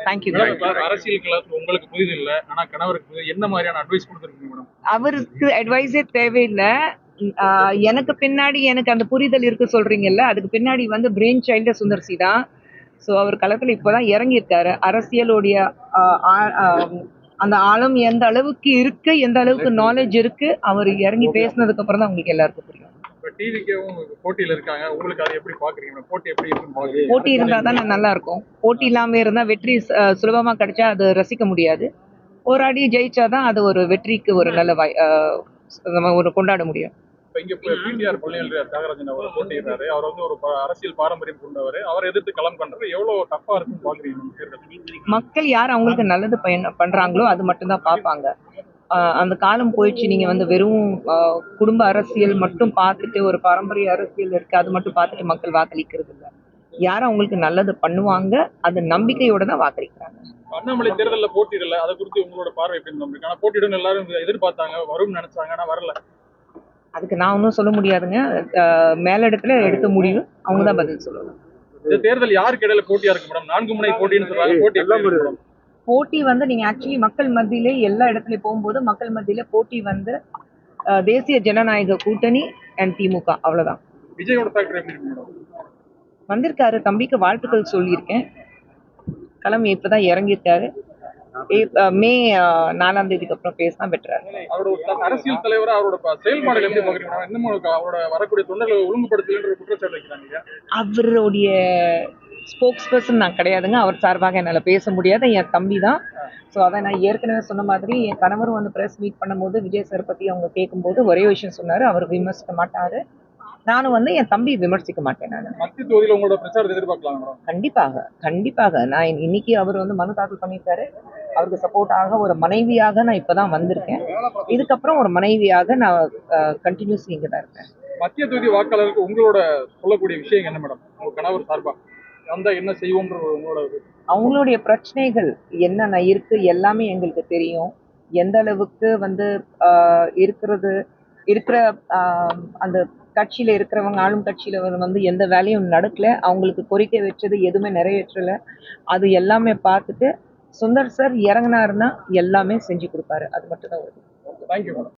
Thank you. அரசியல் களத்துல உங்களுக்கு புரிதல் இல்ல, ஆனா கணவருக்கு என்ன மாதிரியான அட்வைஸ் கொடுத்துருக்கீங்க மேடம்? அவருக்கு அட்வைஸே தேவையில்லை. எனக்கு பின்னாடி எனக்கு அந்த புரிதல் இருக்கு சொல்றீங்கல்ல, அதுக்கு பின்னாடி வந்து பிரெயின் சைல்டு சுந்தர் சி தான். ஸோ அவர் களத்தில் இப்போதான் இறங்கியிருக்காரு. அரசியலுடைய அந்த ஆழம் எந்த அளவுக்கு இருக்கு, எந்த அளவுக்கு நாலேஜ் இருக்கு, அவர் இறங்கி பேசினதுக்கு அப்புறம் தான் உங்களுக்கு எல்லாருக்கும் புரியும். டிவிக்கும் போட்டியில இருக்காங்க, உங்களுக்கு அதை எப்படி பாக்குறீங்க? போட்டி எப்படி இருக்குன்னு போட்டி இருந்தா தானே நல்லா இருக்கும். போட்டி இல்லாம இருந்தா வெற்றி சுலபமா கிடைச்சா அது ரசிக்க முடியாது. போராடி ஜெயிச்சாதான் அது ஒரு வெற்றிக்கு ஒரு நல்ல நம்ம ஒரு கொண்டாட முடியும். இங்க பிடிஆர் பழனிவேல் தியாகராஜன் அவர் போட்டியிடுறாரு. அவர் வந்து ஒரு அரசியல் பாரம்பரியம் கொண்டவர். அவரை எதிர்த்து களம் பண்றது எவ்வளவு டஃபா இருக்குன்னு பாக்குறீங்க? மக்கள் யார் அவங்களுக்கு நல்லது பண்றாங்களோ அது மட்டும் தான் பார்ப்பாங்க. அந்த காலம் போயிடுச்சு. நீங்க வந்து வெறும் குடும்ப அரசியல் மட்டும் பார்த்துட்டு, ஒரு பாரம்பரிய அரசியல் இருக்கு அது மட்டும் பார்த்துட்டு மக்கள் வாக்களிக்கிறது இல்லை. யாரும் அவங்களுக்கு நல்லது பண்ணுவாங்க, அது நம்பிக்கையோட தான் வாக்களிக்கிறாங்க. அண்ணாமலை தேர்தலில் போட்டியிடல, அதை குறித்து உங்களோட பார்வை எப்படி? ஆனா போட்டியிடும் எல்லாரும் எதிர்பார்த்தாங்க, வரும்னு நினைச்சாங்க, ஆனா வரல. அதுக்கு நான் ஒன்றும் சொல்ல முடியாதுங்க. மேலிடத்துல எடுத்த முடிவு அவங்க தான் பதில் சொல்லணும். இந்த தேர்தல் யாருக்கு இடையில போட்டியா இருக்கு மேடம்? 4 முனை போட்டின்னு சொல்றாங்க. போட்டி வந்து நீங்க ஆக்சுவலி மக்கள் மத்தியிலே எல்லா இடத்துலயும் போகும்போது மக்கள் மத்தியில போட்டி வந்து தேசிய ஜனநாயக கூட்டணி அண்ட் திமுக, அவ்வளவுதான். விஜயோட ஃபேக்டர் எப்படி இருக்கு மேடம்? வந்திருக்காரு, தம்பிக்கு வாழ்த்துக்கள் சொல்லியிருக்கேன். களம் இப்பதான் இறங்கியிருக்காரு. மே 4ஆம் தேதிக்கு அப்புறம் பேசினா பெட்டர். அவரோட அரசியல் தலைவரா அவரோட செயல்பாடுகள் எப்படி பாக்குறீங்க? இன்னும் அவரோட வரக்கூடிய தொண்டர்களை ஒழுங்குபடுத்தலன்ற குற்றச்சாட்டு வைக்கிறாங்க. அவருடைய ஸ்போக்ஸ் பர்சன் நான் கிடையாதுங்க. அவர் சார்பாக என்னால் பேச முடியாது. என் தம்பி தான். ஸோ அதை நான் ஏற்கனவே சொன்ன மாதிரி என் கணவரும் வந்து ப்ரெஸ் மீட் பண்ணும்போது விஜய் சார் பற்றி அவங்க கேட்கும்போது ஒரே விஷயம் சொன்னார், அவர் விமர்சிக்க மாட்டார். நானும் வந்து என் தம்பி விமர்சிக்க மாட்டேன். நான் மத்திய தொகுதியில் உங்களோட பிரச்சாரத்தை எதிர்பார்க்கலாம். கண்டிப்பாக கண்டிப்பாக. நான் இன்னைக்கு அவர் வந்து மனு தாக்கல் பண்ணியிருக்காரு. அவருக்கு சப்போர்ட்டாக ஒரு மனைவியாக நான் இப்போதான் வந்திருக்கேன். இதுக்கப்புறம் ஒரு மனைவியாக நான் கண்டினியூஸ் இங்கே தான் இருக்கேன். மத்திய தொகுதி வாக்காளருக்கு உங்களோட சொல்லக்கூடிய விஷயம் என்ன மேடம்? உங்க கணவர் சார்பா வந்தா என்ன செய்வோம்ன்ற உங்களோட அவங்களுடைய பிரச்சனைகள் என்னென்ன இருக்கு எல்லாமே எங்களுக்கு தெரியும். எந்த அளவுக்கு வந்து இருக்கிற அந்த கட்சியில இருக்கிறவங்க, ஆளும் கட்சியில வந்து எந்த வேலையும் நடக்கல, அவங்களுக்கு கோரிக்கை வச்சது எதுவுமே நிறைவேற்றல. அது எல்லாமே பார்த்துட்டு சுந்தர் சார் இறங்கினாருன்னா எல்லாமே செஞ்சு கொடுப்பாரு. அது மட்டும் தான். Thank you madam.